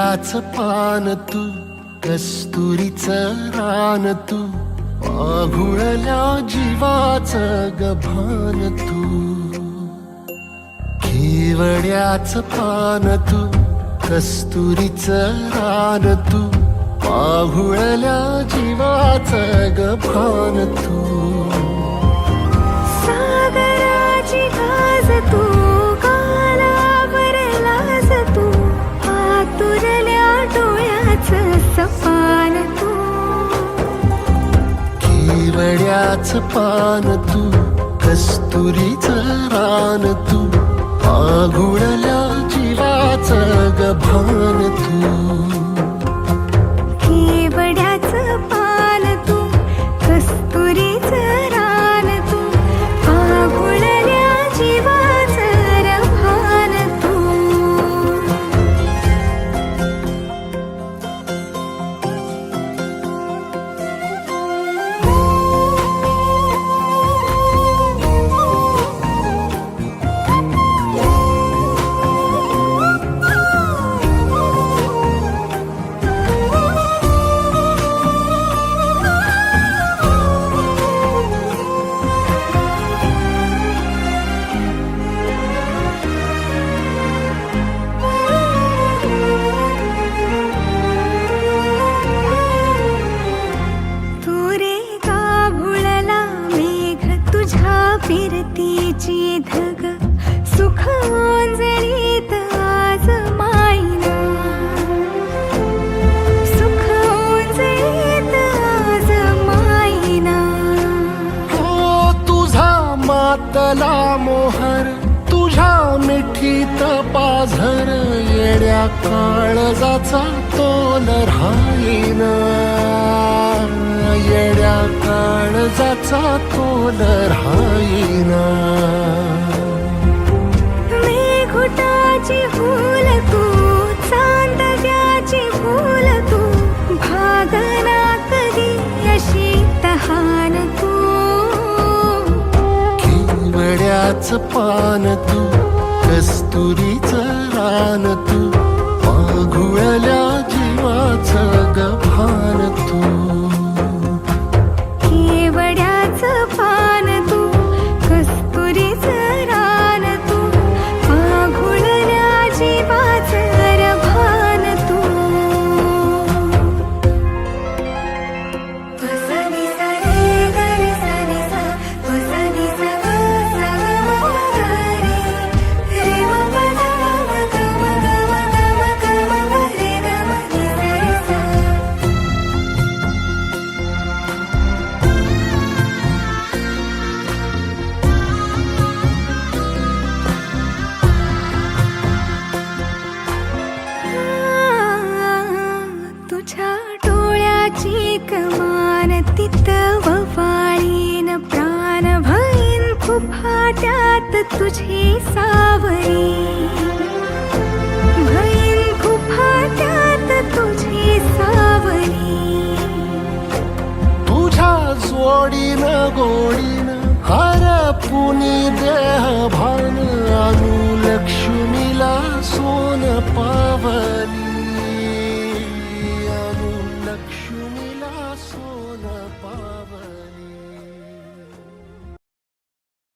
केवड्याचं पान तू, कस्तुरीचं रान तू, आघुळल्या जीवाचं गभान तू. केवड्याचं पान तू, कस्तुरीचं रान तू, आघुळल्या जीवाचं गभान तू. सागराची गाज तू, गालावरलास तू, आतुरल्या डोळ्याचं सपान तू. केवड्याचं पान तू, कस्तुरीचं रान तू, आघुळल्या जीवाचं गभान तू. केवड्याचं पान तू, कस्तुरीचं रान तू, आघुळल्या जीवाचं रभान तू. फिरतीची धग सुख ओंजळीत आज मायना, सुख ओंजळीत आज मायना. हो तुझा मातला मोहर, तुझ्या मिठीत पाझर, येड्या काळजाचा तोल राहीना, येड्या काळजाचा तोल राहीना. मेघुटाची फूल तू, चांदण्याची फूल तू, भागना कधी अशी तहान तू. केवड्याचं पान तू, कस्तुरीचं रान तू, आघुळल्या जीवाचं गभान तू. केवड्याचं पान तू, कस्तुरीचं रान तू, आघुळल्या जीवाचं रभान तू. वसनी सा रे ग रे सा रे सा, वसनी सा ग सा ग म ग रे, रे म ग म ग म ग म ग म ग म ग रे ग म रे सा रे सा. तुझ्या डोळ्याची कमान तिथं ववाळीन, प्राण भईन फुफाट्यात तुझी सावरी, भईन फुफाट्यात तुझी सावरी. तुझ्या जोडीनं गोडीनं हरपुनी देह भान, आणू लक्ष्मीला सोन पावली.